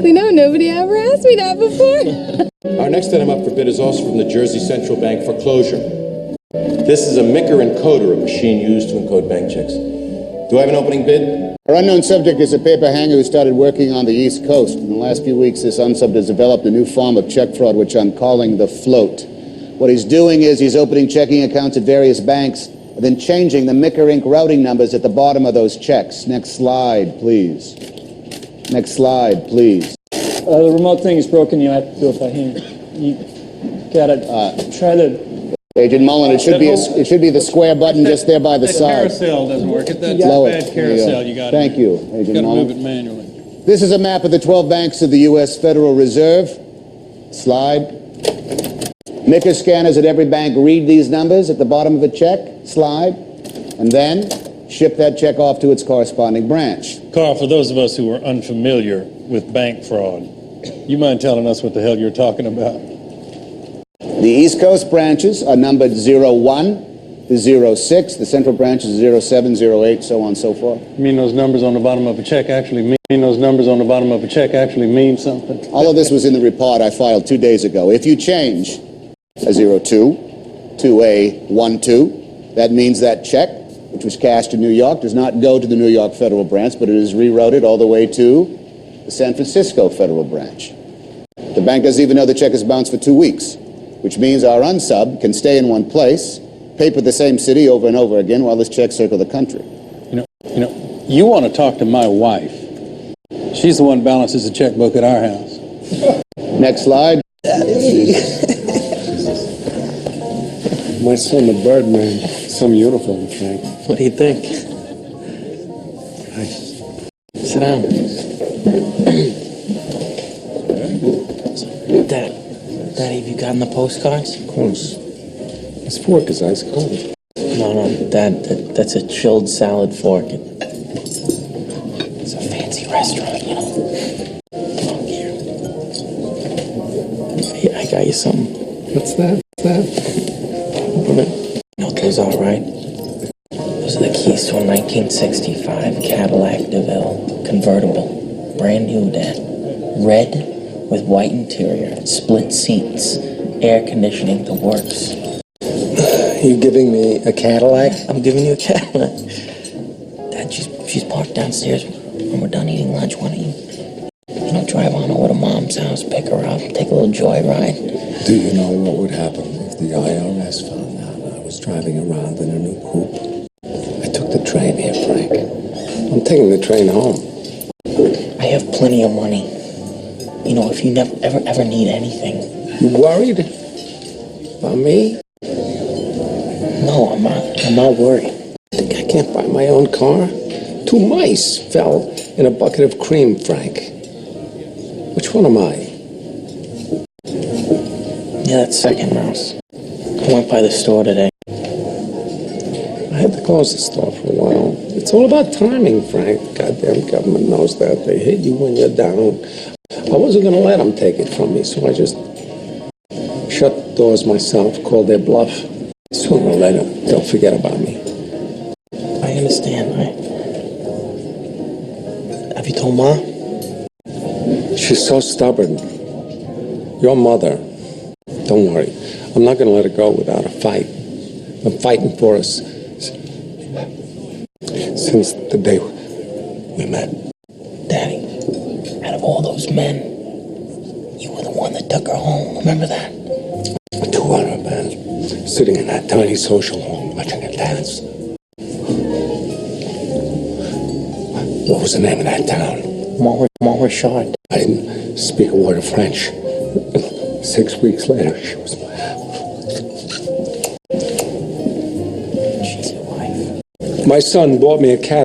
exactly know. Nobody ever asked me that before. Our next item up for bid is also from the Jersey Central Bank foreclosure. This is a MICR encoder, a machine used to encode bank checks. Do I have an opening bid? Our unknown subject is a paperhanger who started working on the East Coast. In the last few weeks, this unsub has developed a new form of check fraud, which I'm calling the float. What he's doing is he's opening checking accounts at various banks and then changing the MICR Inc. routing numbers at the bottom of those checks. Next slide, please. Next slide, please. The remote thing is broken. You have to do it by hand. You gotta try to... Agent Mullen, it should be the square button just there by the side. That carousel doesn't work. That's a bad carousel. You got Thank you, Agent Mullen. Move it manually. This is a map of the 12 banks of the U.S. Federal Reserve. Slide. MICR scanners at every bank read these numbers at the bottom of a check. Slide. And then ship that check off to its corresponding branch. Carl, for those of us who are unfamiliar with bank fraud, you mind telling us what the hell you're talking about? The East Coast branches are numbered 01 to 06. The central branch is 07, 08, so on and so forth. You mean those numbers on the bottom of a check actually mean something? All of this was in the report I filed 2 days ago. If you change a 02 to a 12, that means that check, which was cashed in New York, does not go to the New York Federal Branch, but it is rerouted all the way to the San Francisco Federal Branch. The bank doesn't even know the check is bounced for 2 weeks, which means our unsub can stay in one place, paper the same city over and over again while this check circle the country. You want to talk to my wife. She's the one balances the checkbook at our house. Next slide. My son, the Birdman, some uniform, Frank. What do you think? Sit down. Daddy, have you gotten the postcards? Of course. This fork is ice cold. No, Dad, that's a chilled salad fork. It's a fancy restaurant, you know. Come on, here. I got you something. What's that? You know what those are, right? Those are the keys to a 1965 Cadillac DeVille convertible. Brand new, Dad. Red with white interior, split seats, air conditioning, the works. You giving me a Cadillac? I'm giving you a Cadillac. Dad, she's parked downstairs. When we're done eating lunch, why don't you drive on over to Mom's house, pick her up, take a little joyride? Do you know what would happen if the IRS found out I was driving around in a new coupe? I took the train here, Frank. I'm taking the train home. I have plenty of money. You know, if you ever need anything. You worried about me? No, I'm not worried. I can't buy my own car. 2 mice fell in a bucket of cream, Frank. Which one am I? Yeah, that's second mouse. I went by the store today. I had to close the store for a while. It's all about timing, Frank. Goddamn government knows that. They hit you when you're down. I wasn't going to let them take it from me, so I just shut the doors myself, called their bluff. Sooner or later, they'll forget about me. I understand. Have you told Ma? She's so stubborn. Your mother. Don't worry. I'm not going to let her go without a fight. I'm fighting for us since the day we met. Daddy, out of all those men, you were the one that took her home. Remember that? 200 men sitting in that tiny social home watching her dance. What was the name of that town? Montréchard. I didn't speak a word of French. 6 weeks later, she was She's your wife. My son bought me a cat.